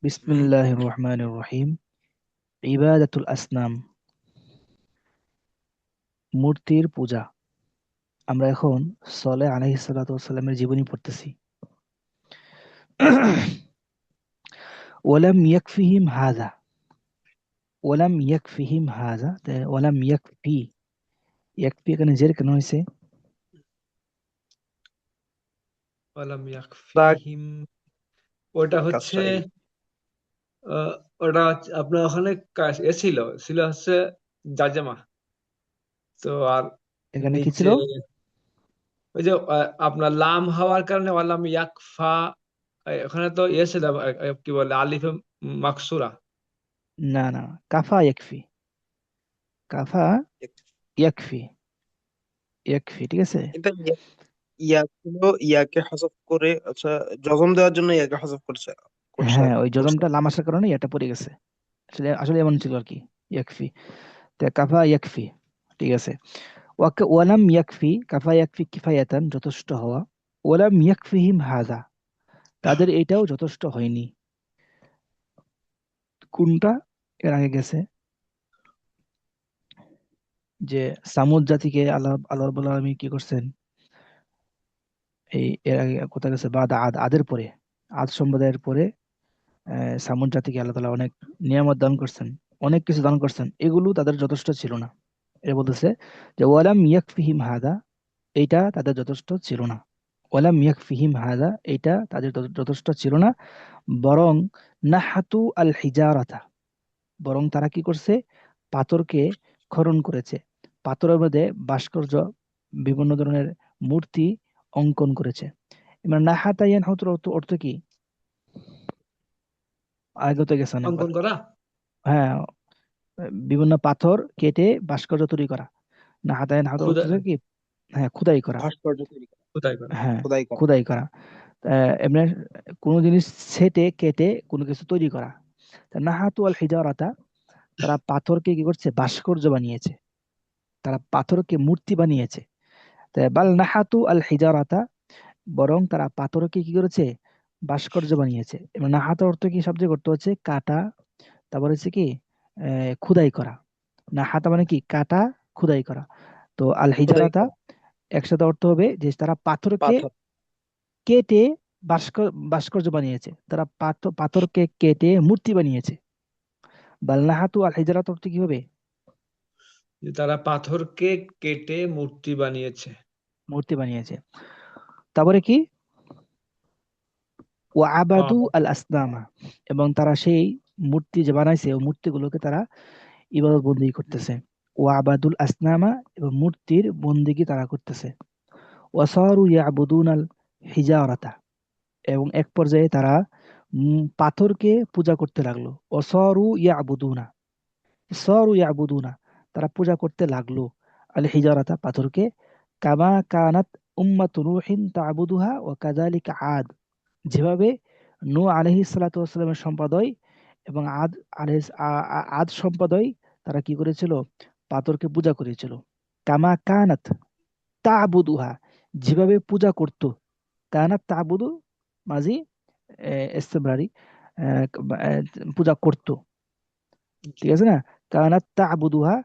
বিসমিল্লাহির রহমানির রহিম। ইবাদাতুল আসনাম, মূর্তির পূজা। আমরা এখন সলে আলাইহিস সালাতু ওয়াসসালামের জীবনী পড়তেছি। ওয়ালাম ইয়াকফিহিম হাযা, ওয়ালাম ইয়াকফিহিম হাযা, ওয়ালাম ইয়াকফি, ইয়াকফি এখানে জের কেন হয়েছে? ওয়ালাম দাগ ইয়াকফিহিম, ওটা হচ্ছে কাজটাই ওটা আপনার ওখানে ছিল ছিল হচ্ছে জাজেমা। তো আর এখানে কি ছিল? নিচে ওই যে আপনার লাম হওয়ার কারণে ওয়ালাম ইয়াকফা, ওখানে তো ছিল কি বলে আলিফে মাকসুরা। না না, কাফা ইয়াকফি, কাফা ইয়াকফি, ইয়াকফি, ঠিক আছে। এটা ইয়া ছিল, ইয়াকে হযফ করে, আচ্ছা, জজম দেওয়ার জন্য ইয়াকে হযফ করছে করছে হ্যাঁ, ওই করছে জজমটা লাম আসার কারণে এটা পড়ে গেছে। আসলে আসলে এমন ছিল আর কি, ইয়াকফি। কাফা ইয়াকফি, ঠিক আছে। ওয়ালাম ইয়াকফি, কাফা ইয়াকফি কিফায়াতান, যথেষ্ট হওয়া। ওয়ালাম ইয়াকফিহিম হাযা, তাদের এটাও যথেষ্ট হয়নি। কোনটা? এর আগে গেছে যে সামুদ জাতিকে আল্লাহ আল্লাহ রাব্বুল আলামিন কি করছেন, এই এর আগে কোথায় গেছে, আদের পরে, আদ সম্প্রদায়ের পরে সামুদ জাতিকে আল্লাহ তাআলা অনেক নিয়ামত দান করছেন, অনেক কিছু দান করছেন, এগুলো তাদের যথেষ্ট ছিল না। এটা বলতেছে যে ওয়ালাম ইয়াকফিহিম হাদা, এইটা তাদের যথেষ্ট ছিল না। ওয়ালাম ইয়াকফিহিম হাদা, এইটা তাদের যথেষ্ট ছিল না। বরং নাহাতু আল হিজারাতা, বরং তারা কি করছে, পাথরকে খনন করেছে, পাথরের মধ্যে ভাস্কর্য, বিভিন্ন ধরনের মূর্তি অঙ্কন করেছে। এবার নাহাতা ইয়ানহুতুর অর্থ অর্থ কি? আগত গেছে অনেকবার। অঙ্কন করা, হ্যাঁ, বিভিন্ন পাথর কেটে ভাস্কর্য তৈরি করা। নাহাতা ইয়ানহুতুর অর্থ খুদা হচ্ছে কি? হ্যাঁ, খোদাই করা। ভাস্কর্য তৈরি করা, খোদাই করা। হ্যাঁ, খোদাই করা। খোদাই করা। এমনি কোনো জিনিস ছেটে কেটে কোনো কিছু তৈরি করা। তা নাহাতু আল হিজারাতা, তারা পাথরকে কি করছে, ভাস্কর্য বানিয়েছে, তারা পাথরকে মূর্তি বানিয়েছে। তাই বাল নাহাতু আল হিজারাতা, বরং তারা পাথরকে কি করেছে, ভাস্কর্য বানিয়েছে। এবং নাহাত অর্থ কি, শব্দের অর্থ হচ্ছে কাটা, তারপর হচ্ছে কি খোদাই করা। নাহাতা মানে কি, কাটা, খোদাই করা। তো আল খোদাই হিজারাতা করা, একসাথে অর্থ হবে যে তারা পাথরকে পাথর। কেটে ভাস্কর্য বানিয়েছে, তারা পাথরকে কেটে মূর্তি বানিয়েছে। বাল নাহাতু আল হিজারাত অর্থ কি হবে? যে তারা পাথরকে কেটে মূর্তি বানিয়েছে। মূর্তি বানিয়েছে। তারপরে কি, ওয়াবাদু আল আসনামা, এবং তারা সেই মূর্তি যে বানাইছে ওই মূর্তিগুলোকে তারা ইবাদত বন্দেগী করতেছে। ওয়াবাদুল আসনামা, এবং মূর্তির বন্দেগী তারা করতেছে। ওয়াসারু ইয়াবুদুন আল হিজারাতা, এবং এক পর্যায়ে তারা পাথরকে পূজা করতে লাগলো। ওয়াসারু ইয়াবুদুনা, সারু ইয়াবুদুনা, তারা পূজা করতে লাগলো আল হিজারাতা, পাথরকে। কামা কানাত উম্মাতু নূহিন তা'বুদুহা ওয়া কাযালিকা আদ, যেভাবে নূহ আলাইহিস সালাতু ওয়াসসালামের সম্প্রদায় এবং আদ সম্প্রদায় তারা কি করেছিল, পাথরকে পূজা করেছিল। কামা কানাত তা'বুদুহা, যেভাবে পূজা করত। কানাত তা'বুদু মাজি ইস্তেমরারি, পূজা করত, ঠিক আছে না? কানাত তা'বুদুহা,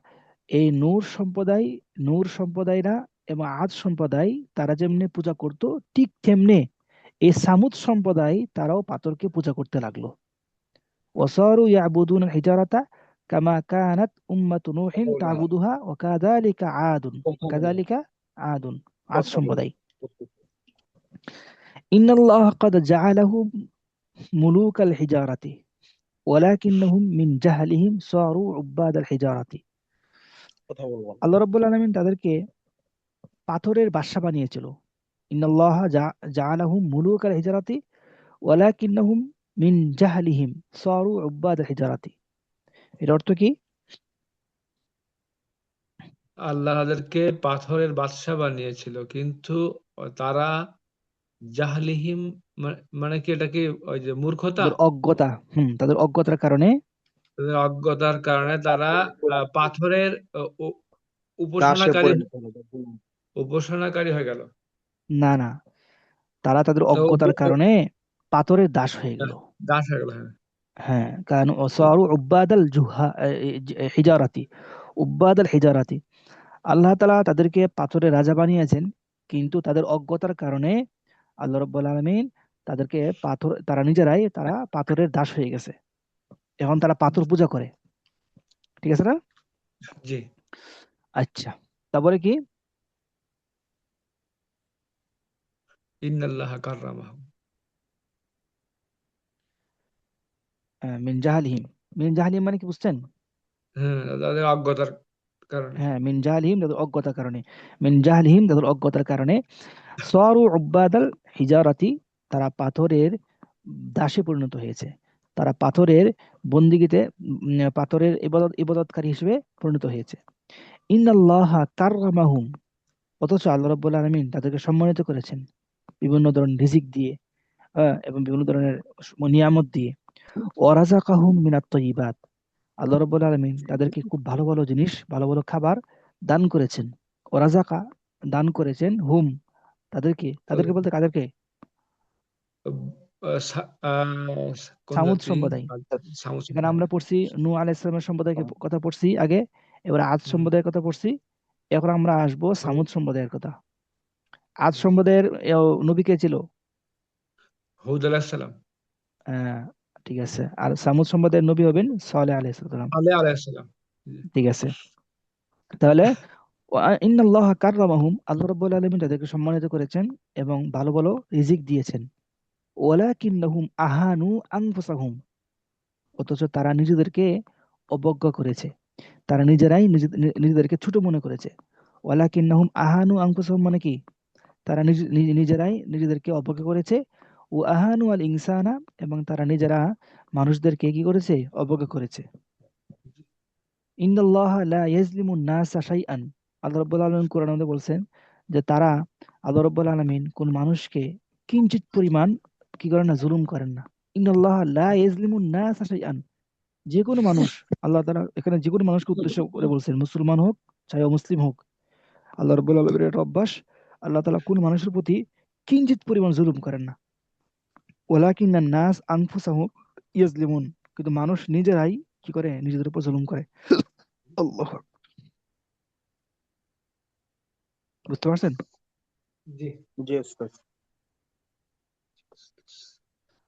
এই নূর সম্প্রদায়রা এবং আদ সম্প্রদায় তারা যেমনি পূজা করত, ঠিক তেমনি এই সামুদ সম্প্রদায় তারাও পাথরকে পূজা করতে লাগলো। ওয়াসারু ইয়াবুদুন হিজারাতা কামা কানাত উম্মাতু নূহিন তা'বুদুহা ওয়া কাযালিকা আদুন, কাযালিকা আদুন, আদ সম্প্রদায়। ইন্নাল্লাহ ক্বাদ জাআলাহুম মুলুকাল হিজারাতি ওয়ালাকিন্নাহুম মিন জাহলিহিম সারু উব্বাদাল হিজারাতি। কথা বলবো না। আল্লাহ রাব্বুল আলামিন তাদেরকে পাথরের বাদশা বানিয়েছিল। ইন্নাল্লাহ জাআলাহুম মুলুকাল হিজারাতি ওয়ালাকিন্নাহুম মিন জাহলিহিম সারু উব্বাদাল হিজারাতি। এর অর্থ কি? আল্লাহ তাদেরকে পাথরের বাদশা বানিয়েছিল, কিন্তু তারা জাহলিহিম, মানে কি, এটা কি ওই যে মূর্খতা, তাদের অজ্ঞতা, তাদের অজ্ঞতার কারণে তাদের অজ্ঞতার কারণে তারা পাথরের দাসে উপাসনাকারী পরিণত হলো। উপাসনাকারী হয়ে গেল। না না, তারা তাদের তো অজ্ঞতার কারণে পাথরের দাস হয়ে গেল। দাস হয়ে গেল, হ্যাঁ। হ্যাঁ, কানু সারু উব্বাদাল হিজারাতি, উব্বাদাল হিজারাতি। আল্লাহ তাআলা তাদেরকে পাথরের রাজা বানিয়েছেন, কিন্তু তাদের অজ্ঞতার কারণে আল্লাহ রাব্বুল আলামিন তাদেরকে তারা নিজেরাই পাথরের দাস হয়ে গেছে। এখন তারা পাথর পূজা করে। ঠিক আছে না? জি। আচ্ছা, তারপরে কি? ইন্নাল্লাহা কাররামাহুম। মিন জাহালিহিম। মিন জাহালিহিম মানে কি বুঝছেন? হ্যাঁ, তাদের অজ্ঞতার কারণে। হ্যাঁ, মিন জাহালিহিম তাদের অজ্ঞতার কারণে। মিন জাহালিহিম তাদের অজ্ঞতার কারণে সারু উব্বাদাল হিজারাতি, তারা পাথরের দাসে পরিণত হয়েছে। তারা পাথরের বন্দিগিতে পাথরের ইবাদতকারী হিসেবে পরিণত হয়েছে। ইন্নাল্লাহা কাররামাহুম, অথচ আল্লাহ রাব্বুল আলামিন তাদেরকে সম্মানিত করেছেন বিভিন্ন ধরনের রিজিক দিয়ে, এবং বিভিন্ন ধরনের নিয়ামত দিয়ে। ওয়ারাযাকাহুম মিনাত তাইয়্যিবাত, আল্লাহ রাব্বুল আলামিন তাদেরকে খুব ভালো ভালো জিনিস, ভালো ভালো খাবার দান করেছেন। ওয়ারাযাকা, দান করেছেন, হুম, তাদেরকে, তাদেরকে বলতে কাদেরকে? কোন সামুদ জাতি? সম্প্রদায়। সামুদ এখানে সম্প্রদায়। আমরা পড়ছি নূহ আলাইহিস সালামের সম্প্রদায়ের কথা পড়ছি আগে, এবার আদ হুম। সম্প্রদায়ের কথা পড়ছি, এখন আমরা আসবো সামুদ সম্প্রদায়ের কথা। আদ জি। সম্প্রদায়ের নবী কে ছিল? হুদ আলাইহিস সালাম। আহ, ঠিক আছে। আর সামুদ সম্প্রদায়ের নবী হবেন সালেহ আলাইহিস সালাম। সালেহ আলাইহিস সালাম। জি। ঠিক আছে, তাহলে ইন্নাল্লাহা কাররামাহুম, আল্লাহ রাব্বুল আলামিন তাদেরকে সম্মানিত করেছেন এবং ভালো ভালো রিজিক দিয়েছেন। ওয়ালাকিন্নাহুম আহানু আনফুসাহুম, অথচ তারা নিজেদেরকে অবজ্ঞা করেছে, তারা নিজেরাই নিজেদেরকে ছোট মনে করেছে। ওয়ালাকিন্নাহুম আহানু আনফুসাহুম মানে কি? তারা নিজেরাই নিজেদেরকে অবজ্ঞা করেছে। ও আহানু আল ইনসানা, এবং তারা নিজেরা মানুষদেরকে কি করেছে? অবজ্ঞা করেছে। ইন্নাল্লাহা লা ইয়াজলিমুন নাসা শাইআন, আল্লাহ রাব্বুল আলামিন কোরআনের মধ্যে বলছেন যে তারা, আল্লাহ রাব্বুল আলামিন কোন মানুষকে কিঞ্চিত পরিমাণ কি করেন না, জুলুম করেন না। ইন্নাল্লাহা লা ইয়াজলিমুন নাসা শাইআন, যে কোনো মানুষ, আল্লাহ তাআলা এখানে যে কোনো মানুষকে উদ্দেশ্য করে বলছেন, মুসলমান হোক চাই অমুসলিম হোক, আল্লাহ রাব্বুল আলামিনের এটা অভ্যাস। আল্লাহ তাআলা কোন মানুষের প্রতি কিঞ্চিত পরিমাণ জুলুম করেন না। ওয়ালাকিন্নান নাস আনফুসাহুম ইয়াজলিমুন, কিন্তু মানুষ নিজেরাই কি করে? নিজেদের উপর জুলুম করে। আল্লাহ, বুঝতে পারছেন? জি। জি ওস্তাদ।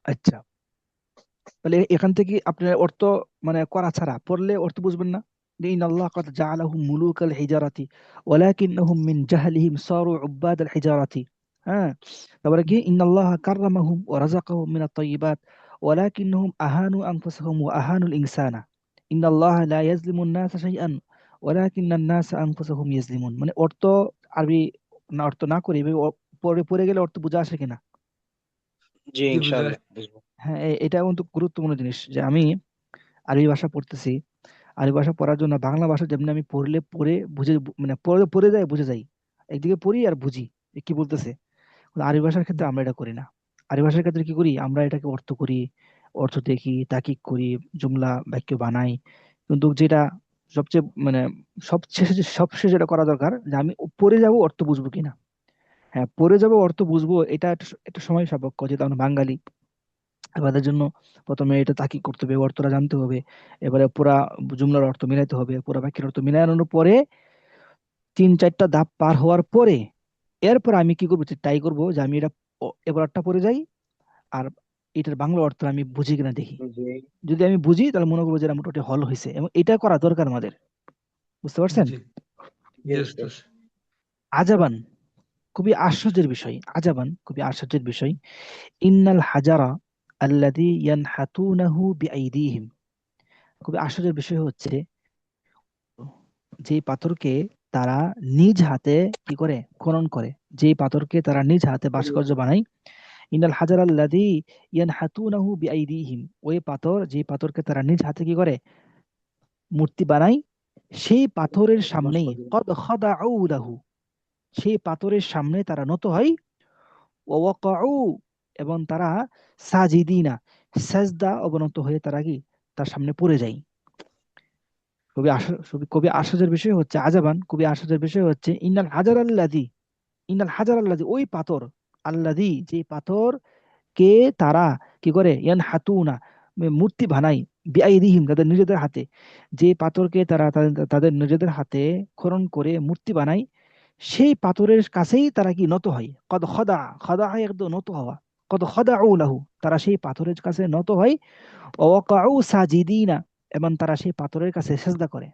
আচ্ছা, তাহলে এখান থেকে আপনার অর্থ মানে করা ছাড়া পড়লে অর্থ বুঝবেন না। যে ইন্নাল্লাহ কাদ জাআলাহুম মুলুকাল হিজারাতি ওয়ালাকিন্নাহুম মিন জাহলিহিম সারু উব্বাদাল হিজারাতি। হ্যাঁ, তারপরে কি? ইন্নাল্লাহ কাররামাহুম ওয়া রাযাকাহুম মিনাত তাইয়্যিবাত ওয়ালাকিন্নাহুম আহানু আনফুসাহুম ওয়া আহানুল ইনসানা। ইন্নাল্লাহ লা ইয়াজলিমুন নাসা শাইআন ওয়ালাকিন্নান নাসা আনফুসাহুম ইয়াজলিমুন। মানে অর্থ আরবি না, অর্থ না করে এভাবে পড়ে পড়ে গেলে অর্থ বোঝা আসে কিনা? জি জি, বুঝে ইনশাআল্লাহ আসছে। বুঝবো। হ্যাঁ, এটা কিন্তু গুরুত্বপূর্ণ জিনিস যে আমি আরবি ভাষা পড়তেছি। আরবি ভাষা পড়ার জন্য বাংলা ভাষা যেমনি আমি পড়লে পড়ে বুঝে, মানে পড়ে পড়ে যায় বুঝে যাই, একদিকে পড়ি আর বুঝি যে কি বলতেছে। কিন্তু আরবি ভাষার ক্ষেত্রে আমরা এটা করি না। আরবি ভাষার ক্ষেত্রে কি করি? আমরা এটাকে অর্থ করি, অর্থ দেখি, তাকিক করি, জুমলা বাক্য বানাই। কিন্তু যেটা সবচেয়ে মানে সবশেষে যেটা করা দরকার, যে আমি পড়ে যাব অর্থ বুঝবো কিনা। হ্যাঁ, পড়ে যাবো অর্থ বুঝবো, এটা একটা সময় সাপেক্ষ, যেহেতু আমরা বাঙালি, আমাদের জন্য প্রথমে এটা তাকিদ করতে হবে, অর্থটা জানতে হবে, এবারে পুরা জুমলার অর্থ মিলাইতে হবে, পুরা বাক্যের অর্থ মিলানোর পরে 3-4টা ধাপ পার হওয়ার পরে এরপর আমি কি করবো? ট্রাই করবো যে আমি এটা এবারটা পড়ে যাই, আর এটার বাংলা অর্থ আমি বুঝি কিনা দেখি। জি যদি আমি বুঝি তাহলে মনে করবো যে এটা মোটামুটি হল হয়েছে, এবং এটা করা দরকার আমাদের। বুঝতে পারছেন? জি। জি জি ওস্তাদ। ওস্তাদ। আজাবান, খুবই আশ্চর্যের বিষয়। আজাবান, খুবই আশ্চর্যের বিষয়। ইন্নাল হাজারা আল্লাযী ইয়ানহাতুনাহু বিআইদিহিম, খুবই আশ্চর্যের বিষয় হচ্ছে যে পাথরকে তারা নিজ হাতে কি করে? খনন করে। যে পাথরকে তারা নিজ হাতে ভাস্কর্য বানায়। ইনাল হাজার আল্লাযী ইয়ানহাতুনাহু বিআইদিহিম, ওই পাথর, যে পাথরকে তারা নিজ হাতে কি করে? মূর্তি বানায়। সেই পাথরের সামনেই কদ খাদাউ লাহু, সেই পাথরের সামনে তারা নত হয়। ওয়া ওয়াকাউ, এবং তারা সাজিদিনা, সাজদা অবনত হয়ে তারা কি? তার সামনে পড়ে যায়। খুবই আশ্চর্যের বিষয় হচ্ছে, আজাবান, খুবই আশ্চর্যের বিষয় হচ্ছে, ইন্নাল হাজার আল্লাযী, ওই পাথর, আল্লাযী, যে পাথর কে তারা কি করে? ইয়ান হাতুনা, মূর্তি বানায় বিআইদিহিম তাদের নিজেদের হাতে, যে পাথরকে তারা তাদের নিজেদের হাতে খনন করে মূর্তি বানায়, সেই পাথরের কাছেই তারা কি নত হয়। কদ খদা, খদা হয় একদম নত হওয়া। কদ খদাউ লাহু, তারা সেই পাথরের কাছে নত হয়। ওয়াকাউ সাজিদিনা, এবং তারা সেই পাথরের কাছে সেজদা করে।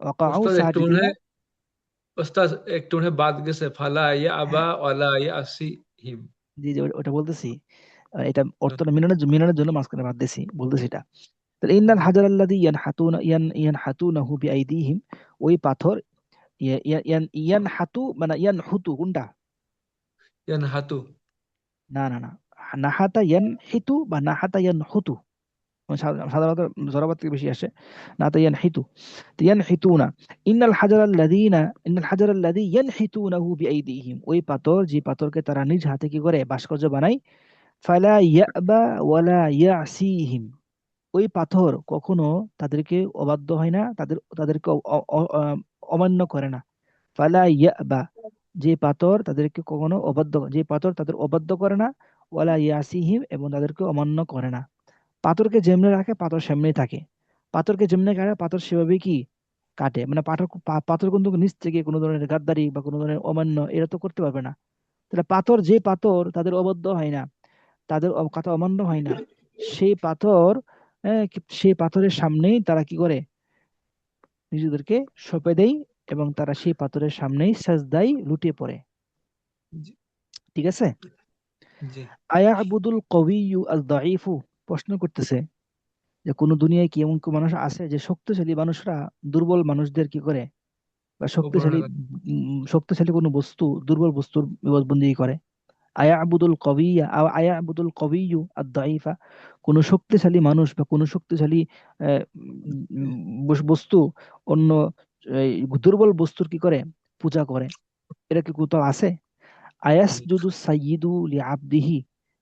ওয়াকাউ ওস্তাদ একটু মনে সাজিদিনা। হয় ওস্তাদ একটু মনে হয় বাদ গেছে, ফালা ইয়া আবা হ্যাঁ, ওয়ালা ইয়া আসিহিম। জি জি, ওটা বলতেছি। এটা অর্থটা মিলানোর জন্য মাঝখানে বাদ দিছি, বলতেছি এটা। তাহলে ইন্নাল জি। হাজার আল্লাযী ইয়ানহাতুনাহু বিআইদিহিম, ওই পাথর, ইয়ানহাতু মানে ইয়ানহুতু কোনটা? ইয়ান হাতু। না না না, নাহাতা ইয়ানহিতু বা নাহাতা ইয়ানহুতু, সাধারণত জড়বাদ থেকে বেশি আসে। নাহাতা ইয়ানহিতু, তো ইয়ানহিতুনা। ইন্নাল হাজার আল্লাযী ইয়ানহিতুনাহু বিআইদিহিম, ওই পাথর, যে পাথরকে তারা নিজ হাতে কি করে ভাস্কর্য বানায়। ফালা ইয়াবা ওয়ালা ইয়াসিহিম, ওই পাথর কখনো তাদেরকে অবাধ্য হয় না, তাদেরকে অমান্য করে না। ফালা ইয়াবা, যে পাথর তাদেরকে কখনো অবাধ্য, যে পাথর তাদের অবাধ্য করে না। ওয়ালা ইয়াসিহিম, এবং তাদেরকে অমান্য করে না। পাথরকে যেমনি রাখে পাথর সেমনি থাকে, পাথরকে যেমনি কাটে পাথর সেভাবেই কি কাটে। মানে পাথর কিন্তু নিচ থেকে কোনো ধরনের গাদ্দারি বা কোনো ধরনের অমান্য এটা তো করতে পারবে না। তাহলে পাথর, যে পাথর তাদের অবাধ্য হয় না, তাদের কথা অমান্য হয় না, সেই পাথর, সেই পাথরের সামনেই তারা কি করে, নিজেদেরকে সঁপে দেয়, এবং তারা সেই পাথরের সামনেই সাজদায় লুটিয়ে পড়ে। জি। ঠিক আছে। জি। আয়াবুদুল কবিয়্যু আল দাঈফু, প্রশ্ন করতেছে যে কোন দুনিয়ায় কি এমন কোন মানুষ আছে যে শক্তিশালী মানুষরা দুর্বল মানুষদের কি করে, বা অপহরণ করে। শক্তিশালী কোনো বস্তু দুর্বল বস্তুর বিপদবন্দি করে। আয়াবুদুল কবিয়্যু আদ দাঈফা, কোন শক্তিশালী মানুষ বা কোন শক্তিশালী আহ, বস্তু অন্য এই দুর্বল বস্তুর কি করে, পূজা করে। এটা কি কোথাও আছে? জি। আয়াসজুদু সাইয়্যিদু লিআবদিহি,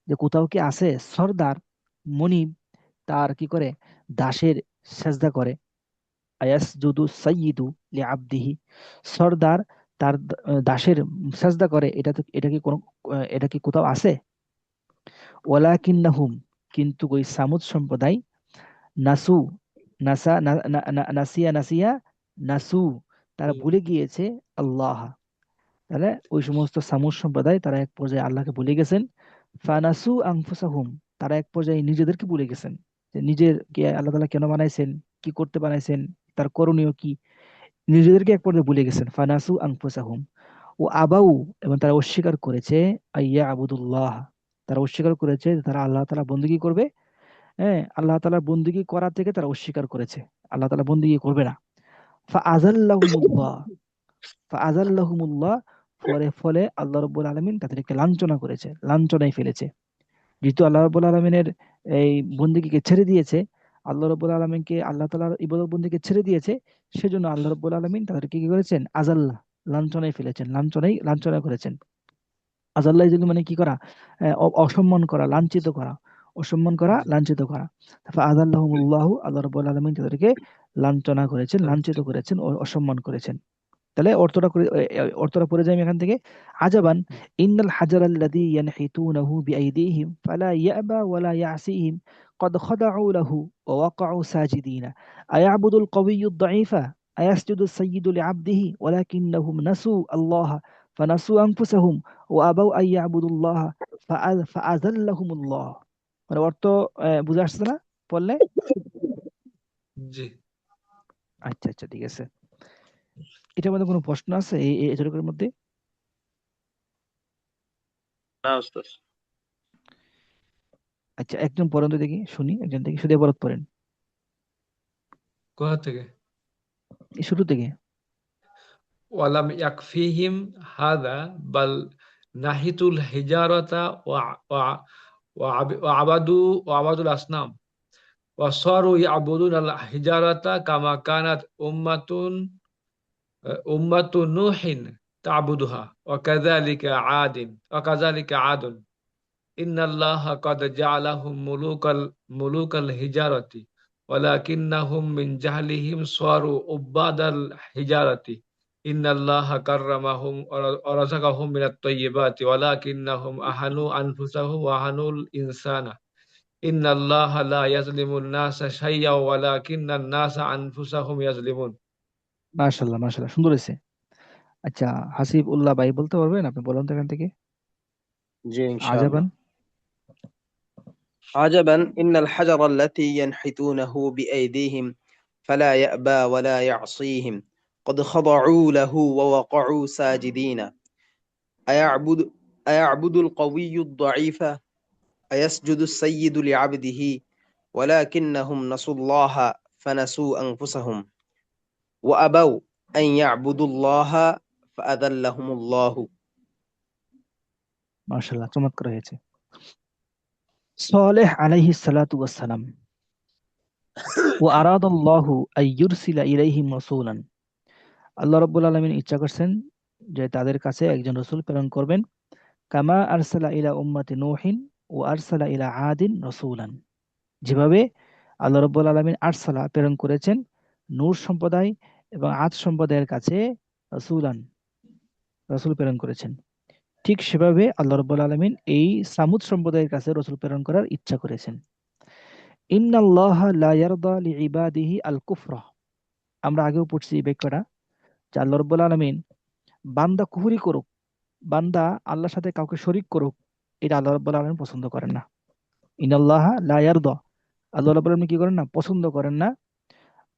যে কোথাও কি আছে সর্দার মনিব তার কি করে দাসের সেজদা করে। আয়াসজুদু সাইয়্যিদু লিআবদিহি, সর্দার তার দাসের সেজদা করে, এটা কি কোনো, এটা কি কোথাও আছে? ওয়ালাকিন্নাহুম, কিন্তু ওই সামুদ সম্প্রদায়, নাসু, নাসিয়া নাসু, তারা আল্লাহ। ভুলে গিয়েছে আল্লাহ। তাহলে ওই সমস্ত সামুদ সম্প্রদায় তারা এক পর্যায়ে আল্লাহকে ভুলে গেছেন। ফানাসু আনফুসাহুম, তারা এক পর্যায়ে নিজেদেরকে ভুলে গেছেন, যে নিজের কে আল্লাহ তাআলা কেন বানাইছেন, কি করতে বানাইছেন, তার করণীয় কি, নিজেদেরকে এক পর্যায়ে ভুলে গেছেন। ফানাসু আনফুসাহুম ও আবাউ, এবং তারা অস্বীকার করেছে আইয়া আবুদুল্লাহ, তারা অস্বীকার করেছে যে তারা আল্লাহ তাআলা বন্দেগী করবে। হ্যাঁ, আল্লাহ তাআলার বন্দেগী করা থেকে তারা অস্বীকার করেছে, আল্লাহ তাআলা বন্দেগী করবে না। ফাআযাল্লাহুমুল্লাহ, ফাআযাল্লাহুমুল্লাহ, ফলে আল্লাহ রাব্বুল আলামিন তাদেরকে লাঞ্ছনা করেছে, লাঞ্ছনায় ফেলেছে। যেহেতু আল্লাহ রাব্বুল আলামিনের এই বন্দেগীকে ছেড়ে দিয়েছে, আল্লাহ রাব্বুল আলামিনকে, আল্লাহ তাআলার ইবাদত বন্দেগীকে ছেড়ে দিয়েছে, সেজন্য আল্লাহ রাব্বুল আলামিন তাদেরকে কি করেছেন, আযাল্লাহ, লাঞ্ছনায় ফেলেছেন, লাঞ্ছনা করেছেন। আযাল্লাহ এজন্য মানে কি করা, অসম্মান করা, লাঞ্ছিত করা, অসম্মান করা, জি। লাঞ্ছিত করা। ফাআযাল্লাহুমুল্লাহু, আল্লাহ রাব্বুল আলামিন তাদেরকে লাঞ্ছনা করেছেন, লাঞ্ছিত করেছেন, অসম্মান করেছেন। তাহলে অর্থটা পড়ে যাই আমি এখান থেকে। আজাবান, ইন্নাল হাজার আল্লাযী ইয়ানহিতুনাহু বিআইদিহিম ফালা ইয়াবা ওয়ালা ইয়াসিহিম قد خضعوا له ووقعوا ساجدين أيعبد القوي الضعيف أيسجد السيد لعبده ولكنهم نسوا الله فنسوا أنفسهم وأبوا أن يعبدوا الله فأذلهم الله। মানে অর্থ বুঝে আসছে না পড়লে? জি। আচ্ছা আচ্ছা, ঠিক আছে। এটার মধ্যে কোনো প্রশ্ন আছে এই এতটুকুর মধ্যে? না উস্তাদ। আচ্ছা, একজন পড়েন তো দেখি, শুনি, একজন দেখি, শুধু এবারত পড়েন, কোথা থেকে? এই শুরু থেকে। ওয়ালাম ইয়াকফিহিম হাদা বাল নাহিতুল হিজারাতা ওয়া আবাদু ওয়া আবাদুল আসনাম ওয়া সারু ইয়াবুদুন আল হিজারাতা কামা কানাত উম্মাতুন নূহিন তা'বুদুহা ওয়া কাযালিকা আদুন ইন্নাল্লাহা ক্বাদ জা'আলাহুম মুলুকাল হিজারাতি ওয়ালাকিন্নাহুম মিন জাহলিহিম সারু উব্বাদাল হিজারাতি ইন্নাল্লাহা কাররামাহুম ওয়া রাযাকাহুম মিনাত তাইয়্যিবাতি ওয়ালাকিন্নাহুম আহানু আনফুসাহুম ওয়া আহানুল ইনসানা ইন্নাল্লাহা লা ইয়াজলিমুন নাসা শাইয়্যা ওয়ালাকিন্নান নাসা আনফুসাহুম ইয়াজলিমুন। মাশাল্লাহ, মাশাল্লাহ, সুন্দর হয়েছে। আচ্ছা, হাসিব উল্লাহ ভাই বলতে পারবেন? আপনি বলেন তো এখান থেকে। জি ইনশাআল্লাহ। আজাবান। عجبا إن الحجر التي ينحتونه بأيديهم فلا يأبى ولا يعصيهم قد خضعوا له ووقعوا ساجدين أيعبد أيعبد القوي الضعيف أيسجد السيد لعبده ولكنهم نسوا الله فنسوا أنفسهم وأبوا أن يعبدوا الله فأذلهم الله. মাশাল্লাহ, চমৎকার হয়েছে। সালেহ আলাইহিস সালাতু ওয়াস সালাম ওয়া আরাদাল্লাহু আইয়ুরসিলা ইলাইহিম রাসূলান। আল্লাহ রাব্বুল আলামিন ইচ্ছা করছেন যে তাদের কাছে একজন রাসূল প্রেরণ করবেন। কামা আরসালা ইলা উম্মতি নূহিন ওয়া আরসালা ইলা আদিন রাসূলান। যেভাবে আল্লাহ রাব্বুল আলামিন আরসালা প্রেরণ করেছেন নূহ সম্প্রদায় এবং আদ সম্প্রদায়ের কাছে রাসূলান, রাসূল প্রেরণ করেছেন। ঠিক সেভাবে আল্লাহ রাব্বুল আলামিন এই সামুদ সম্প্রদায়ের কাছে রাসূল প্রেরণ করার ইচ্ছা করেছেন। ইন্নাল্লাহা লা ইয়ারদা লিইবাদিহি আল কুফরা। আমরা আগেও পড়ছি এই বাক্যটা, যে আল্লাহ রাব্বুল আলামিন বান্দা কুফরি করুক, বান্দা আল্লাহর সাথে কাউকে শরীক করুক, এটা আল্লাহ রাব্বুল আলামিন পছন্দ করেন না। ইন্নাল্লাহা লা ইয়ারদা, আল্লাহ রাব্বুল আলামিন কি করেন না? পছন্দ করেন না।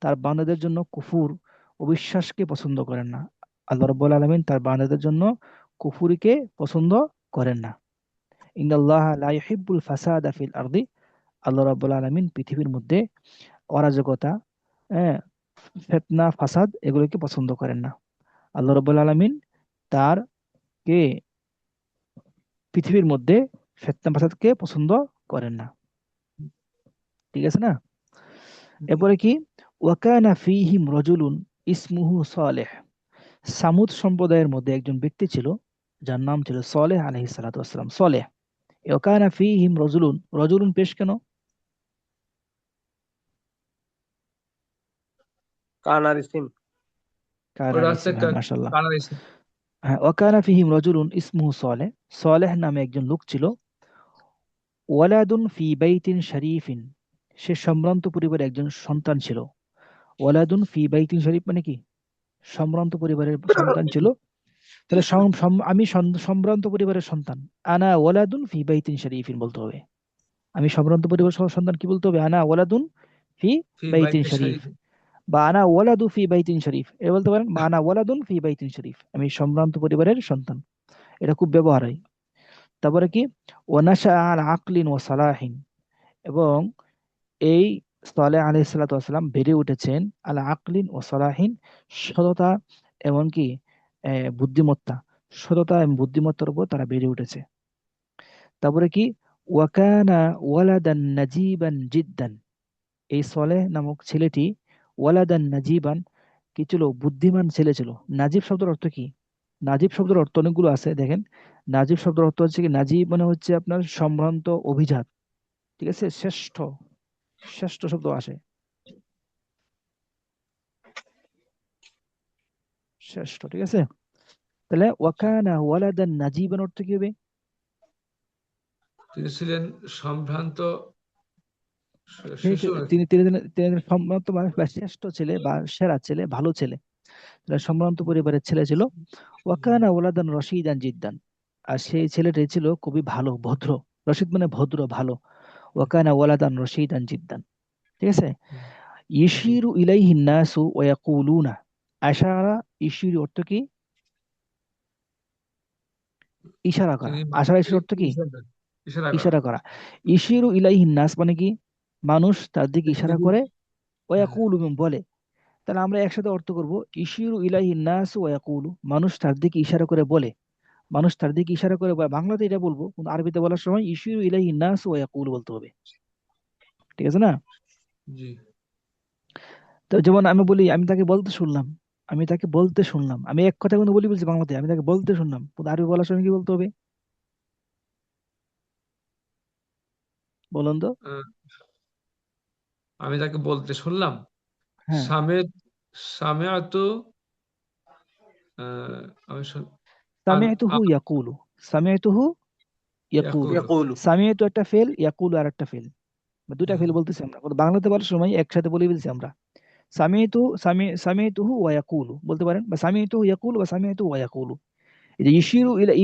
তার বান্দাদের জন্য কুফুর, অবিশ্বাসকে পছন্দ করেন না। আল্লাহ রাব্বুল আলামিন তার বান্দাদের জন্য কুফুরিকে পছন্দ করেন না। ইন্নাল্লাহা লা ইউহিব্বুল ফাসাদা ফিল আরদি। আল্লাহ রাব্বুল আলামিন পৃথিবীর মধ্যে অরাজকতা, হ্যাঁ, ফিতনা, ফাসাদ এগুলোকে পছন্দ করেন না। আল্লাহ রাব্বুল আলামিন তার কে পৃথিবীর মধ্যে ফিতনা ফাসাদকে পছন্দ করেন না। ঠিক আছে না? এরপরে কি? ওয়াকানা ফীহিম রাজুলুন ইসমুহু সালেহ। সামুদ সম্প্রদায়ের মধ্যে একজন ব্যক্তি ছিল যার নাম ছিল সালেহ আলাইহিস সালাতু ওয়াসসালাম। সালেহ। ওয়াকানা ফীহিম রাজুলুন, রাজুলুন পেশ কেন? কানার ইসিম। কানার ওটা হচ্ছে ইসিম, হ্যাঁ, মাশাআল্লাহ। কানার ইসিম। হ্যাঁ, ওয়াকানা ফীহিম রাজুলুন ইসমুহু সালেহ। সালেহ নামে একজন লোক ছিল। ওয়ালাদুন ফি বাইতিন শরীফিন, সে সম্ভ্রান্ত পরিবারের একজন সন্তান ছিল। ওয়ালাদুন ফি বাইতিন শরীফ মানে কি? সম্ভ্রান্ত পরিবারের সন্তান ছিল। তাহলে আমি সম্ভ্রান্ত পরিবারের সন্তান। আনা ওয়ালাদুন ফি বাইতিন শরীফিন বলতে হবে। আমি সম্ভ্রান্ত পরিবারের সন্তান কি বলতে হবে? আনা ওয়ালাদুন ফি ফি বাইতিন বাইতি শরীফ, শরীফ। বা আনা ওয়ালাদু ফি বাইতিন শরীফ এ বলতে পারেন, বা আনা ওয়ালাদুন ফি বাইতিন শরীফ, আমি সম্ভ্রান্ত পরিবারের সন্তান। এটা খুব ব্যবহার হয়। তারপরে কি? ওয়ানাশা আল আকলিন ও সালাহিন, এবং এই সালেহ আলাইহিস সালাতু ওয়াসসালাম বেড়ে উঠেছেন আল আকলিন ও সালাহিন, সততা এমনকি বুদ্ধিমত্তা, সততা এবং বুদ্ধিমত্তার উপর তারা বেড়ে উঠেছে। তারপরে কি? ওয়াকানা ওয়ালাদান নাজিবান জিদ্দান, এই সলেহ নামক ছেলেটি ওয়ালাদান নাজিবান কি ছিল? বুদ্ধিমান ছেলে ছিল। নাজিব শব্দের অর্থ কি? নাজিব শব্দের অর্থ অনেকগুলো আছে, দেখেন। নাজিব শব্দের অর্থ হচ্ছে কি? নাজিব মানে হচ্ছে আপনার সম্ভ্রান্ত, অভিজাত, ঠিক আছে, শ্রেষ্ঠ, শ্রেষ্ঠ শব্দ আসে, শ্রেষ্ঠ, ঠিক আছে। তাহলে ওয়াকানা ওয়ালাদান নাজিবান অর্থ কি হবে? তিনি ছিলেন সম্ভ্রান্ত তিনি শিশু নাকি? তিনি তিনি তিনি সম্ভ্রান্ত মানে বা শ্রেষ্ঠ ছেলে বা সেরা ছেলে, ভালো ছেলে। তাহলে সম্ভ্রান্ত পরিবারের ছেলে ছিল। ওয়াকানা ওয়ালাদান রশিদান জিদ্দান, আর সেই ছেলেটি ছিল খুবই ভালো, ভদ্র। রশিদ মানে ভদ্র, ভালো। ওয়াকানা ওয়ালাদান রশিদান জিদ্দান, ঠিক আছে। ইশিরু ইলাইহিন নাসু ওয়া ইয়াকুলুনা। আশারা, ইশিরু অর্থ কি? ইশারা করা। তিনি আশারা, মানুষকে ইশারা অর্থ কি? ইশারা ইশারা করা। ইশারা করা। ইশিরু ইলাইহিন নাস মানে কি? মানুষ তার দিকে ইশারা দেখি। করে, ওয়া হ্যাঁ, ইয়াকুলু এবং বলে। তাহলে আমরা একসাথে অর্থ করব, ইশিরু ইলাইহিন নাস ওয়া ইয়াকুলু, মানুষ তার দিকে ইশারা করে বলে। মানুষ তার দিকে ইশারা করে বলে, বাংলাতে এটা বলবো, কিন্তু আরবিতে বলার সময় ইশিরু ইলাইহিন নাস ওয়া ইয়াকুলু বলতে হবে। ঠিক আছে না? জি। তো যেমন আমি বলি, আমি তাকে বলতে শুনলাম, আমি তাকে বলতে শুনলাম, আমি এক কথা কিন্তু বলি বলছি বাংলাতে, আমি তাকে বলতে শুনলাম, কিন্তু আরবি বলার সময় কি বলতে হবে? বলুন তো। আহ, আমি তাকে বলতে শুনলাম। হ্যাঁ, সামেত সামেআতু। আহ, আমি আন সামিআতুহু আ- ইয়াকুলু, সামিআতুহু ইয়াকুলু। ইয়াকুলু। يقول সামিআতু একটা ফেল, ইয়াকুলু আর একটা ফেল। বা দুইটা হুম, ফেল বলতেছি আমরা, কিন্তু বাংলাতে বলার সময় একসাথে বলে ফেলছি আমরা। সামিতুহু ওয়া ইয়াকুলু বলতে পারেন, বা সামিতুহু ইয়াকুলু বা সামিতুহু ওয়া ইয়াকুলু। এই যে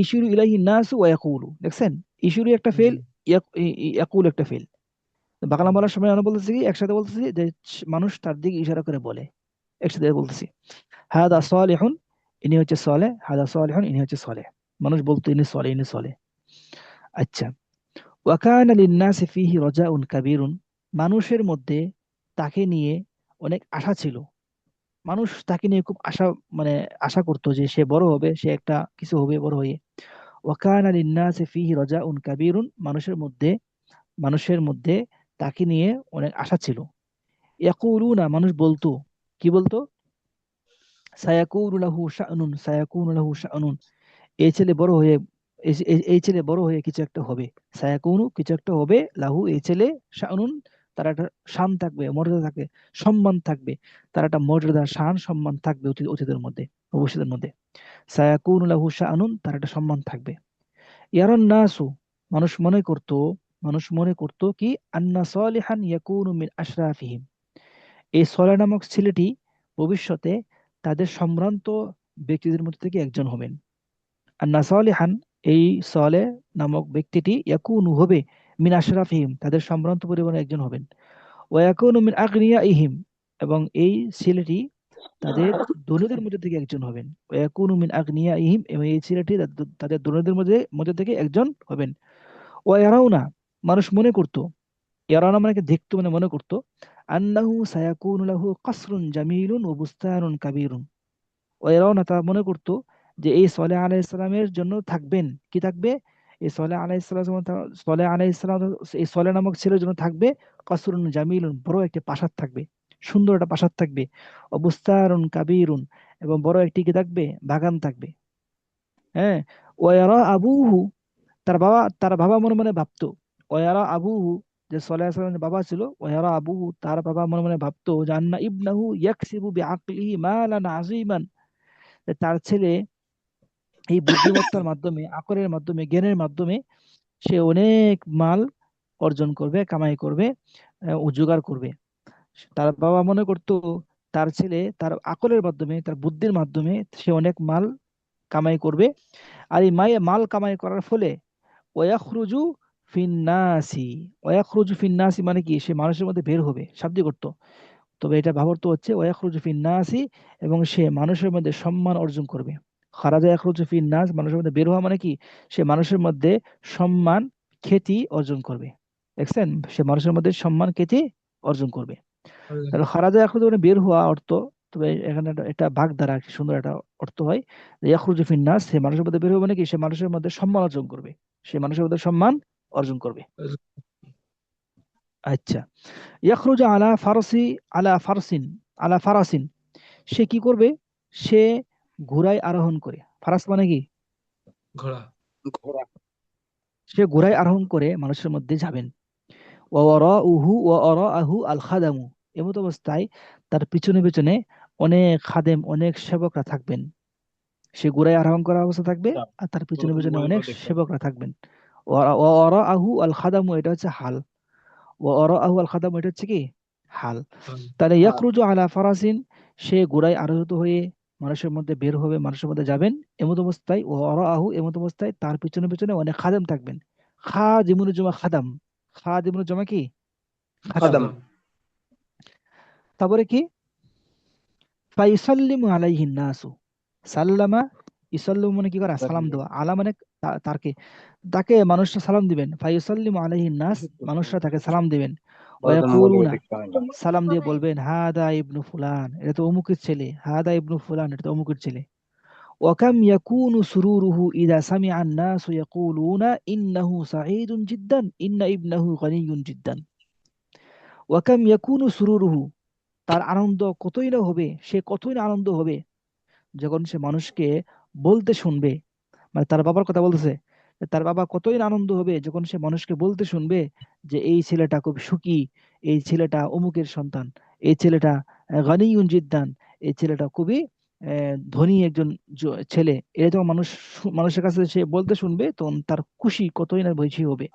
ইশিরু ইলাইহি নাসু ওয়া ইয়াকুলু, দেখছেন? ইশিরু একটা ফেল, জি, ইয়াকুলু একটা ফেল। বাংলা হুম, বলার সময় আমরা বলতেছি কি, একসাথে বলতেছি যে মানুষ তার দিকে ইশারা করে বলে, একসাথে বলতেছি হাদা হুম, সালিহুন, ইনি হচ্ছে সালেহ, হাদা সালিহুন, ইনি হচ্ছে সালেহ। মানুষ বলতো ইনি সালেহ, ইনি সালেহ। আচ্ছা, ওয়াকানা লিন্নাসি ফিহি রাজাউন কাবীরুন, মানুষের মধ্যে তাকে নিয়ে অনেক আশা ছিল। মানুষ তাকে নিয়ে খুব আশা, মানে আশা করতো যে সে বড় হবে, সে একটা কিছু হবে বড় হয়ে। ওয়াকানা লিন্নাসি ফিহি রাজাউন কাবীরুন, মানুষের মধ্যে তাকে নিয়ে অনেক আশা ছিল। ইয়াকুলুনা, মানুষ বলতো, কি বলতো? সায়াকুনু লাহু শাআনুন, সায়াকুনু লাহু শাআনুন, এই ছেলে বড় হয়ে, এই ছেলে বড় হয়ে কিছু একটা হবে। সায়াকুনু, কিছু একটা হবে, লাহু, এই ছেলে, শাআনুন, তার একটা শান থাকবে, মর্যাদা থাকবে, সম্মান থাকবে, তার একটা মর্যাদা, শান, সম্মান থাকবে অতীতের মধ্যে, ভবিষ্যতের মধ্যে। সায়াকুনু লাহু শাআনুন, তার একটা সম্মান থাকবে। ইয়ারান নাসু, মানুষ মনে করত, কি, আন্না সালিহান ইয়াকুনু মিন আশরাফিহিম, এই সলে নামক ছেলেটি ভবিষ্যতে তাদের সম্ভ্রান্ত ব্যক্তিদের মধ্যে থেকে একজন হবেন। আন্না সালিহান, এই সলে নামক ব্যক্তিটি ইয়াকুনু হবে, মিন আশরাফিহিম, তাদের সম্ভ্রান্ত পরিবারের একজন হবেন। ওয়া ইয়াকুনু মিন আগনিয়াইহিম, এবং এই ছেলেটি তাদের ধনীদের মধ্যে থেকে একজন হবেন। ওয়া ইয়াকুনু মিন আগনিয়াইহিম, এবং এই ছেলেটি তাদের ধনীদের মধ্যে মধ্যে থেকে একজন হবেন। ওয়া ইয়ারাউনা, মানুষ মনে করত, ইয়ারাউনা মানে কি, দেখতো, মানে মনে করত, আন্নাহু সায়াকুনু লাহু কসরুন জামিলুন ওয়া বুস্তানুন কাবীরুন। ওয়া ইয়ারাউনা, তারা মনে করত যে এই সালেহ আলাইহিস সালামের জন্য থাকবেন, কি থাকবে, এই সালেহ আলাইহিস সালাম, সালেহ আলাইহিস সালাম, এই সালেহ নামক ছেলের জন্য থাকবে কসরুন জামিলুন, বড় একটি প্রাসাদ থাকবে, সুন্দর একটা প্রাসাদ থাকবে। ওয়া বুস্তানুন কাবীরুন, এবং বড় একটি কি থাকবে, বাগান থাকবে। হ্যাঁ। ওয়া ইয়ারা আবুহু, তার বাবা মনে মনে ভাবতো, ওয়ারা আবুহু, যে সালেহ সাল্লামের বাবা ছিল, ওয়ারা আবুহু, তার বাবা মনে মনে ভাবতো, যে আন্না ইবনাহু ইয়াকসিবু বিআকলিহি মালান আযীমান, যে তার ছেলে এই বুদ্ধিমত্তার মাধ্যমে, আকলের মাধ্যমে, জ্ঞানের মাধ্যমে সে অনেক মাল অর্জন করবে, কামাই করবে, ও জোগাড় করবে। তার বাবা মনে করতো তার ছেলে তার আকলের মাধ্যমে, তার বুদ্ধির মাধ্যমে সে অনেক মাল কামাই করবে। আর এই মাল কামাই করার ফলে ওয়াখরুজু ফিন্নাসি, ওয়াখরুজু ফিন্নাসি মানে কি, সে মানুষের মধ্যে বের হবে, শাব্দিক অর্থ। তবে এটা ভাবার্থ হচ্ছে ওয়াখরুজু ফিন্নাসি, এবং সে মানুষের মধ্যে সম্মান অর্জন করবে। খারাজা ইয়াখরুজু ফিন্নাস, মানুষের মধ্যে বের হওয়া মানে কি, সে মানুষের মধ্যে সম্মান, খ্যাতি অর্জন করবে। দেখছেন, সে মানুষের মধ্যে সম্মান, খ্যাতি অর্জন করবে। তাহলে খারাজা ইয়াখরুজু মানে বের হওয়া অর্থ। তবে এখানে এটা ভাগ দ্বারা কি সুন্দর একটা অর্থ হয়, যে ইয়াখরুজু ফিন্নাস, সে মানুষের মধ্যে বের হবে মানে কি, সে মানুষের মধ্যে সম্মান অর্জন করবে, সে মানুষের মধ্যে সম্মান অর্জন করবে। আচ্ছা, ইয়াখরুজু আলা ফারাসিন, সে কি করবে, সে ঘোড়ায় আরোহণ করে। ফারাস মানে কি, ঘোড়া, ঘোড়া। সে ঘোড়ায় আরোহণ করে মানুষের মধ্যে যাবেন। ওয়া ওয়ারাআহু আল খাদামু, এমত অবস্থায় তার পিছনে পিছনে অনেক খাদেম, অনেক সেবকরা থাকবেন। সে ঘোড়ায় আরোহণ করা অবস্থা থাকবে, আর তার পিছনে পিছনে অনেক সেবকরা থাকবেন। ওয়ারাআহু আল খাদামু, এটা হচ্ছে হাল। ওয়ারাআহু আল খাদামু, এটা হচ্ছে কি, হাল। হুম, তাহলে ইয়াখরুজু আলা ফারাসিন, সে ঘোড়ায় আরোহিত হয়ে মানুষের মধ্যে বের হবে, মানুষের মধ্যে যাবেন। এমত অবস্থায় ওয়ারাআহু, এমত অবস্থায় তার পিছনে পিছনে অনেক খাদেম থাকবেন। খাদিমুল জমা খাদাম, খাদিমুল জমা কি, খাদাম। খাদাম। খাদাম, তারপরে কি, ফাইসাল্লিমু আলাইহিন নাসু, সাল্লামা, ইসাল্লিমু মানে কি করা, সালাম দেওয়া, আলা মানে তাকে, তাকে মানুষরা সালাম দিবেন। ফাইসাল্লিমু আলাইহিন নাস, মানুষরা তাকে সালাম দিবেন। ওয়ায়াকুলুনা, সালাম দিয়ে বলবেন, হাদা ইবনু ফুলান, এটা তো অমুকের ছেলে, হাদা ইবনু ফুলান, এটা তো অমুকের ছেলে। ওয়াকাম ইয়াকুনু সুরুরুহু ইদা সামিআ আন-নাসু ইয়াকুলুনা ইন্নাহু সাঈদুন জিদ্দান ইন্না ইবনাহু গানিয়্যুন জিদ্দান। ওয়াকাম ইয়াকুনু সুরুরুহু, তার আনন্দ কতই না হবে, সে কতই না আনন্দ হবে যখন সে মানুষকে বলতে শুনবে, মানে তার বাবার কথা বলতেছে, যে তার বাবা কতই না আনন্দ হবে যখন সে মানুষকে বলতে শুনবে যে এই ছেলেটা খুব সুখী, এই ছেলেটা অমুকের সন্তান, এই ছেলেটা গানিয়ুন জিদ্দান, এই ছেলেটা খুবই ধনী একজন ছেলে। এটা যখন মানুষের কাছে সে বলতে শুনবে, তখন তার খুশি কতই না বেশি হবে।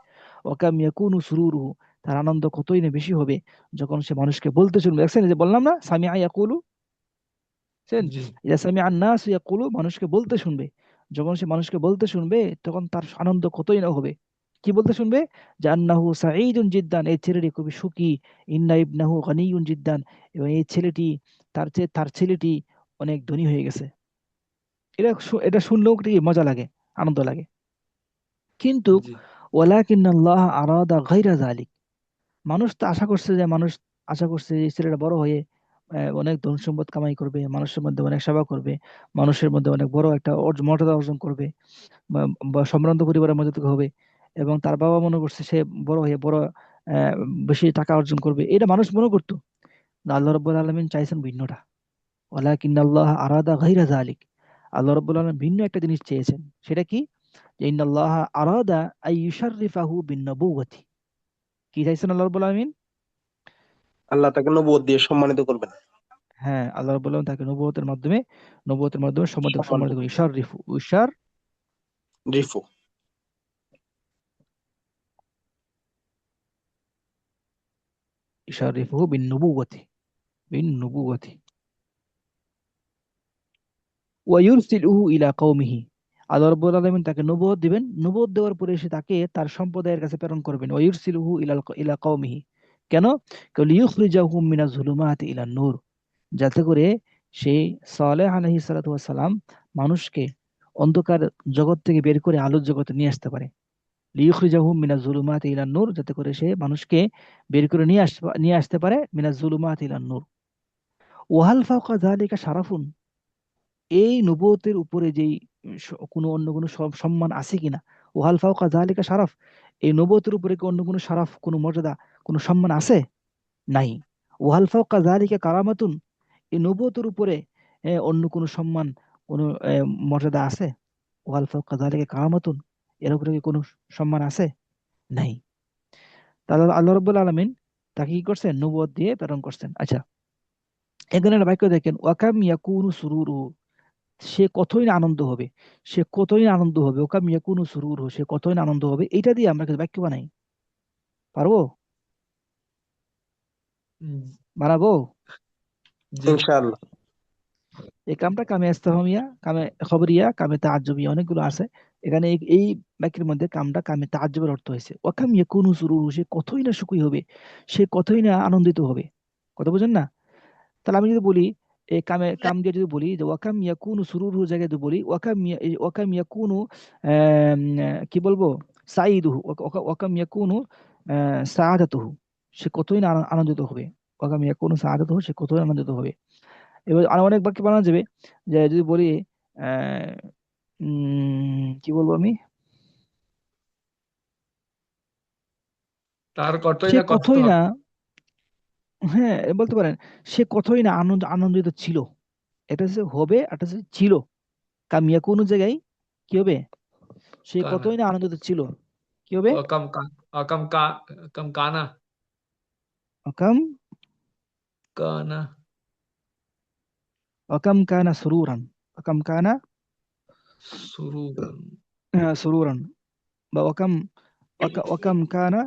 ওয়াকাম ইয়াকুনু সুরুরুহু, তার আনন্দ কতই না বেশি হবে যখন সে মানুষকে বলতে শুনবে। দেখছেন, এই যে বললাম না, সামিআ ইয়াকুলু, বুঝছেন? জি ইয়া সামিআ আন-নাস ইয়াকুলু, মানুষকে বলতে শুনবে। যখন সে মানুষকে বলতে শুনবে তখন তার আনন্দ কতই না হবে। কি বলতে শুনবে? যে আন্নাহু সাঈদুন জিদ্দান, এই ছেলেটি খুবই সুখী। ইন্না ইবনাহু গানিয়ুন জিদ্দান, এবং এই ছেলেটি, তার ছেলেটি অনেক ধনী হয়ে গেছে। এটা শুনলেও কি মজা লাগে, আনন্দ লাগে। কিন্তু জি ওয়ালাকিন্নাল্লাহ আরাদা গায়রা যালিক, মানুষ আশা করছে যে ছেলেটা বড় হয়ে অনেক ধন সম্পদ কামাই করবে, মানুষের মধ্যে অনেক সেবা করবে, মানুষের মধ্যে অনেক বড় একটা মর্যাদা অর্জন করবে, বা বা সম্ভ্রান্ত পরিবারের মধ্যে থেকে হবে, এবং তার বাবা মনে করছে সে বড় হয়ে বড় আহ, বেশি টাকা অর্জন করবে, এটা মানুষ মনে করতো। আল্লাহ রাব্বুল আলামিন চাইছেন ভিন্নটা। ওয়ালাকিন্নাল্লাহ আরাদা গায়রা যালিক, আল্লাহ রাব্বুল আলামিন ভিন্ন একটা জিনিস চেয়েছেন। সেটা কি? যে ইন্নাল্লাহ আরাদা আইয়ুশাররিফাহু বিন নবুওয়াতি। কি চাইছেন আল্লাহ রাব্বুল আলামিন? আল্লাহ তাকে নবুয়ত দিয়ে সম্মানিত করবেন। হ্যাঁ, আল্লাহ রাব্বুল আলামিন তাকে নবুয়তের মাধ্যমে সম্মানিত সম্মানিত সম্মানিত করেন। ইশাররিফু, রিফু। ইশাররিফুহু বিন নবুওয়াতি ওয়া ইউরসিলুহু ইলা কওমিহি। আল্লাহ রাব্বুল আলামিন তাকে নবুয়ত দিবেন, নবুয়ত দেওয়ার পরে সে তাকে তার সম্প্রদায়ের কাছে প্রেরণ করবেন। ওয়া ইউরসিলুহু ইলা কওমিহি, কেন? লিইখরিজাহুম মিনাজ জুলুমাতি ইলান নূর, যাতে করে সেই সালেহ আলাইহিস সালাতু ওয়াস সালাম মানুষকে অন্ধকার জগৎ থেকে বের করে আলোর জগতে নিয়ে আসতে পারে। লিইখরিজাহুম মিনাজ জুলুমাতি ইলান নূর, যাতে করে সে মানুষকে বের করে নিয়ে আসতে পারে মিনাজ জুলুমাতি ইলান নূর। ওয়াহাল ফাওকা যালিকা শারাফুন, এই নবুয়তের উপরে যেই কোনো অন্য কোনো সম্মান আছে কিনা? ওয়াহাল ফাওকা যালিকা শারাফ, এই নবুয়তের উপরে কি অন্য কোনো শারাফ, কোনো মর্যাদা, কোনো সম্মান আছে? নাই। ওয়াহাল ফাওকা যালিকা কারামাতুন, এই নবুয়তের উপরে অন্য কোনো সম্মান, কোনো মর্যাদা আছে? ওয়াহাল ফাওকা যালিকা কারামাতুন, এর উপরে কি কোনো সম্মান আছে? নাই। তাহলে আল্লাহ রাব্বুল আলামিন তাকে কি করছেন? নবুয়ত দিয়ে প্রেরণ করছেন। আচ্ছা, এখানে একটা বাক্য দেখেন, ওয়াকাম ইয়াকুনু সুরুরুহু, সে কতই না আনন্দ হবে, সে কতই না আনন্দ হবে। ওকাম ইয়াকুনু সুরুরুহু, সে কতই না আনন্দ হবে, এটা দিয়ে আমরা কিছু বাক্য বানাই, পারবো? উম, বানাবো? জি ইনশাআল্লাহ। এই কামটা কামে ইস্তেফহামিয়া, কামে খবরিয়া, কামে তাআজ্জুবিয়া, অনেকগুলো আছে। এখানে এই বাক্যের মধ্যে কামটা কামে তাআজ্জুবের অর্থ হয়েছে। ওয়াকাম ইয়াকুনু সুরুরুহু, সে কতই না সুখী হবে, সে কতই না আনন্দিত হবে। কথা বুঝেন না? তাহলে আমি যদি বলি, এই কাম দিয়ে যদি বলি যে ওয়াকাম ইয়াকুনু সুরুরুহু জায়গায় যদি বলি ওয়াকাম ইয়াকুনু কি বলবো, সাইদুহু, ওয়াকাম ইয়াকুনু সাআদাতুহু, সে কতই না আনন্দিত হবে। ওয়াকাম ইয়াকুনু সাআদাতুহু, সে কতই আনন্দিত হবে। এবার আরো অনেক বাক্য বানানো যাবে। যে যদি বলি আহ, কি বলবো আমি, তার কতই সে না কষ্ট কতই না, হবে। হ্যাঁ বলতে পারেন, সে কতই না আনন্দিত ছিল। এটা হচ্ছে হবে, এটা হচ্ছে ছিল। কামিয়া কোন জায়গায় কি হবে? সে কানা কতই না আনন্দিত ছিল, কি হবে? অকাম কা অকাম কা অকাম কানা অকাম কানা অকাম কানা সুরুরান, অকাম কানা সুরুরান সুরুরান, বা অকাম কানা,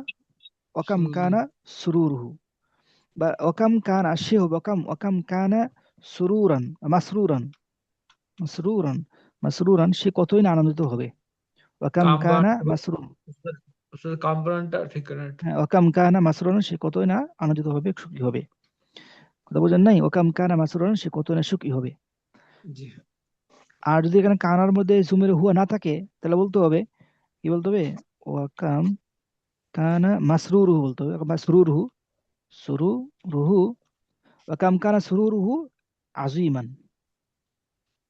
অকাম সুরু কানা সুরুরুহু, বা অকাম কানা, সে হবে অকাম কানা সুরুরান, মাসরুরান, মাসরুরান, মাসরুরান, সে কতই না আনন্দিত হবে। অকাম কামরান কানা মাসরুর, কামরানটা ঠিক না। হ্যাঁ, অকাম কানা মাসরুরান, সে কতই না আনন্দিত হবে, সুখী হবে। কথা বোঝেন নাই? ওকাম কানা মাসরুরান, সে কতই না সুখী হবে। জি আর যদি এখানে কানার মধ্যে সুমের হুয়া না থাকে, তাহলে বলতে হবে, কি বলতে হবে? ওয়াকাম কানা মাসরুরুহু বলতে হবে, মাসরুরুহু, সুরুরুহু, ওয়াকাম কানা সুরুরুহু আজিমান।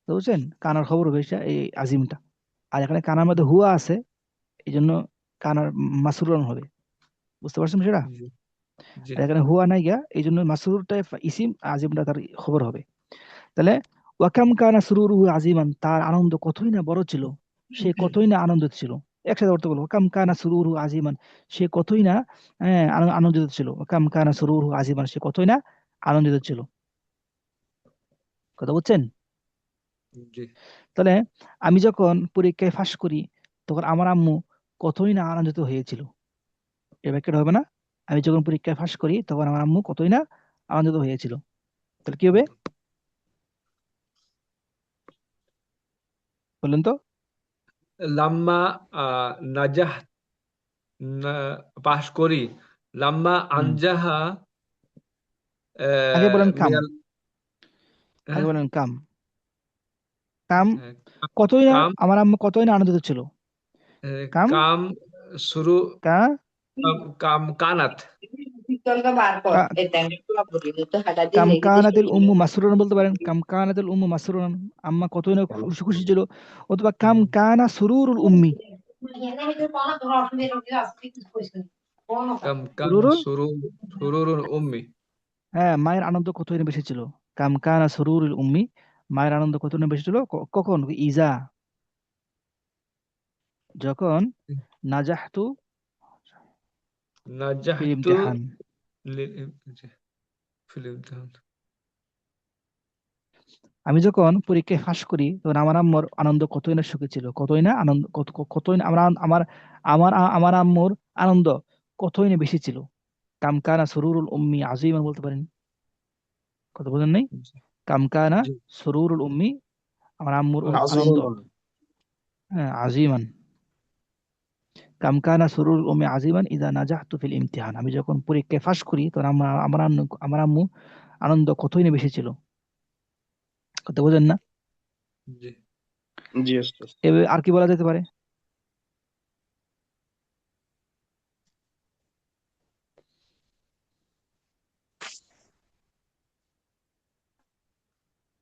তো বুঝছেন, কানার খবর হবে এই আজিমটা। আর এখানে কানার মধ্যে হুয়া আছে, এই জন্য কানার মাসরুরান হবে। বুঝতে পারছেন সেটা? জি জি আর এখানে হুয়া নাই গা, এই জন্য মাসরুরটা ইসিম, আজিমটা তার খবর হবে। তাহলে ওয়াকাম কানা সুরুরুহু আজিমান, তার আনন্দ কতই না বড় ছিল, সে কতই না আনন্দিত ছিল। একসাথে অর্থ বলবো, ওয়াকাম কানা সুরুরুহু আজিমান, সে কতই না আনন্দিত ছিল। ওয়াকাম কানা সুরুরুহু আজিমান, সে কতই না আনন্দিত ছিল। কথা বুঝছেন? জি তাহলে আমি যখন পরীক্ষায় ফাঁস করি, তখন আমার আম্মু কতই না আনন্দিত হয়েছিল। এ ব্যাখ্যাটা হবে না? আমি যখন পরীক্ষায় ফাঁস করি তখন আমার আম্মু কতই না আনন্দিত হয়েছিল। তাহলে কি হবে বললেন তো? লাম্মা নাজাহ পাশ করি, লাম্মা হুম আনজাহা আগে বলেন কাম, মিনাল, আগে হ্যাঁ, বলেন কাম। কাম হ্যাঁ, কতই না কাম, আমার আম্মু কতই না আনন্দিত ছিল। কাম কাম শুরু, কা কাম কানাত, কা- কাম কানাতিল উম্মু মাসরুরান বলতে পারেন, কাম কানাতিল উম্মু মাসরুরান, আম্মা কতই না খুশি খুশি ছিল। অথবা কাম কানা সুরুরুল উম্মি, কাম কানা সুরুরুল, সুরুরুল উম্মি। হ্যাঁ মায়ের আনন্দ কতই না বেশি ছিল। কাম কানা সুরুরুল উম্মি, মায়ের আনন্দ কতই না বেশি ছিল। কখন? ইজা, যখন নাজাহতু ফিল নাজাহতু ইমতিহান, ফিল্ম, আমি যখন পরীক্ষায় ফাঁস করি তখন আমার আম্মুর আনন্দ কতই না সুখে ছিল, কতই না আনন্দ কতই না আমার আমার আমার আমার আম্মুর আনন্দ কতই না বেশি ছিল। কামকানা সুরুরুল উম্মি আজিমান বলতে পারেন, কথা বলেন নাই? কামকানা জি, সুরুরুল উম্মি, আমার আম্মুর আনন্দ, عظيما. হ্যাঁ আজিমান। কামকানা সুরুরুল উম্মি আজিমান ইদা নাজাহতু ফিল ইমতিহান, আমি যখন পরীক্ষায় ফাঁস করি তখন আমার আম্মু আনন্দ কতই না বেশি ছিল, কথা বোঝেন না? জি। জি ওস্তাদ। এবার আর কি বলা যেতে পারে?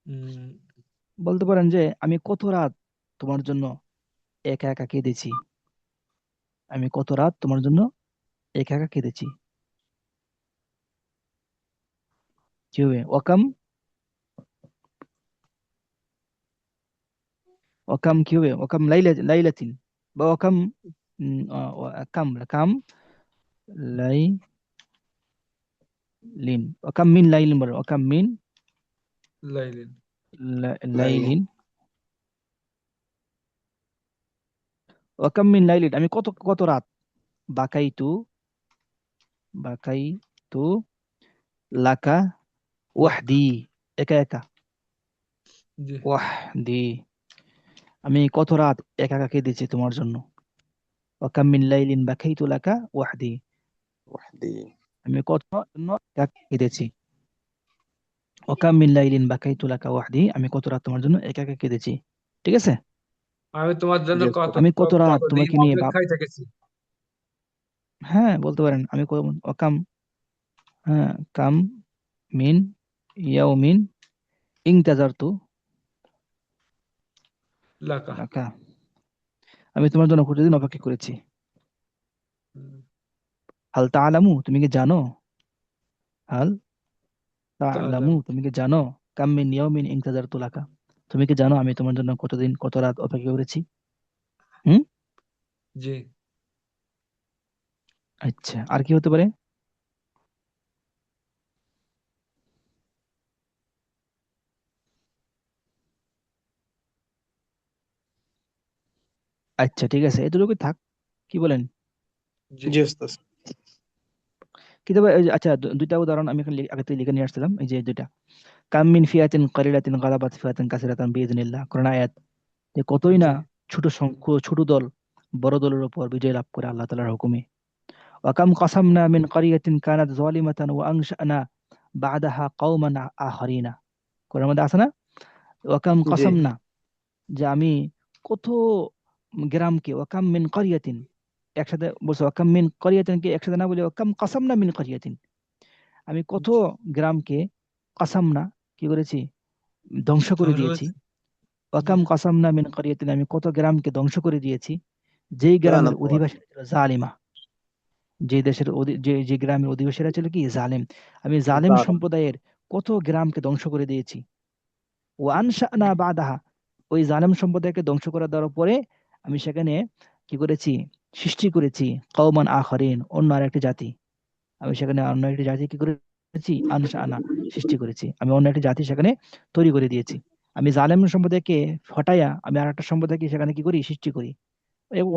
উম, বলতে পারেন যে আমি কত রাত তোমার জন্য একা একা কেঁদেছি, আমি কত রাত তোমার জন্য একা একা কেঁদেছি। কি হবে? ওয়াকাম, ওয়াকাম কি হবে? ওয়াকাম লাইলাতিন, বা ওয়াকাম কাম কাম লাইলিন, ওয়াকাম মিন লাইলিন বলে, ওয়াকাম মিন লাইলিন, লাইলি। লাইলিন, ওয়াকাম মিন লাইলিন, আমি কত কত রাত, বাকাইতু বাকাইতু লাকা লাক, ওয়াহদি, একা একা, জি, ওয়াহদি, আমি কত রাত একা একা কেঁদেছি তোমার জন্য। ওয়াকাম মিন লাইলিন বাকাইতু লাকা ওয়াহদি, وحدي. আমি কত জন্য একা কেঁদেছি। ওয়াকাম মিন লাইলিন বাকাইতু লাকা ওয়াহদি, আমি কত রাত তোমার জন্য একা একা কেঁদেছি। ঠিক আছে? আমি তোমার জন্য জি ওস্তাদ। আমি কত রাত কতদিন তোমাকে নিয়ে অপেক্ষায় থেকেছি। হ্যাঁ বলতে পারেন, আমি ওয়াকাম, হ্যাঁ কাম মিন ইয়াউমিন ইনতাজারতু লাকা, লাকা, আমি তোমার জন্য কতদিন অপেক্ষা করেছি। হুম, হাল তাআলামু, তুমি কি জানো? হাল তাহলে তাআলামু, তুমি কি জানো? কাম মিন ইয়াউমিন ইনতাজারতু লাকা, তুমি কি জানো আমি তোমার জন্য কতদিন কত রাত অপেক্ষা করেছি? হুম, জি। আচ্ছা আর কি হতে পারে? আচ্ছা ঠিক আছে, এতটুকু থাক, কি বলেন? জি, জি ওস্তাদ। কিতাবে এই যে, আচ্ছা দুইটা উদাহরণ আমি এখানে আগে থেকে লিখে নিয়ে আসছিলাম, এই যে দুইটা। কাম মিন ফিয়াতিন কালিলাতিন গালাবাত ফিয়াতিন কাসিরাতান বিইذنিল্লাহ, কোরআন আয়াত, যে কতই না জি, ছোট দল বড় দলের উপর বিজয় লাভ করে আল্লাহ তাআলার হুকুমে। ওয়াকাম কাসামনা মিন কারিয়াতিন কানাত যালিমাতান ওয়া আনশানা বা'দাহা কওমান আখারিনা, কোরআনের মধ্যে আছে না? ওয়াকাম জি কাসামনা, যে আমি কত গ্রামকে, ওয়াকাম মিন কারিয়াতিন, একসাথে বলছো, ওয়াকাম মিন কারিয়াতিন কে একসাথে না বলে ওয়াকাম কাসামনা মিন কারিয়াতিন, আমি কত গ্রামকে কাসামনা কি করেছি, ধ্বংস করে ধ্বংস দিয়েছি। করেছে। জি, ওয়াকাম কাসামনা মিন কারিয়াতিন, আমি কত গ্রামকে ধ্বংস করে দিয়েছি যেই গ্রামের كانت ظالمة. অধিবাসী ছিল জালিমা, যে দেশের যে গ্রামের অধিবাসীরা ছিল কি জালেম, আমি জালেম ظالم. সম্প্রদায়ের কত গ্রামকে ধ্বংস করে দিয়েছি। ও আনশানা বাদাহা, ওই জালেম সম্প্রদায়কে ধ্বংস করে দেওয়ার পরে আমি সেখানে কি করেছি, সৃষ্টি করেছি কওমান আখারিন, অন্য আরেকটি জাতি, আমি সেখানে অন্য একটি জাতি কি করেছি, আনশানা সৃষ্টি করেছি, আমি অন্য একটি জাতি সেখানে তৈরি করে দিয়েছি। আমি জালেম সম্প্রদায়কে হটাইয়া আমি আর একটা সম্প্রদায়কে সেখানে কি করি, সৃষ্টি করি।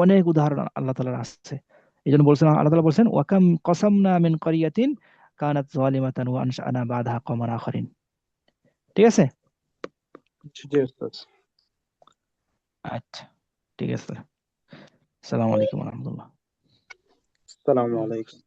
অনেক উদাহরণ আল্লাহ তাআলার আছে। এই জন্য বলছেন, আল্লাহ তাআলা বলছেন ওয়াকাম কসামনা মিন ক্বরিয়াতিন কানাত যালিমাতান ওয়া আনশা'না বা'দাহা কওমান আখারিন। ঠিক আছে? জি ওস্তাদ। আচ্ছা, ঠিক আছে। আসসালামু আলাইকুম ওয়া রাহমাতুল্লাহ। আসসালামু আলাইকুম।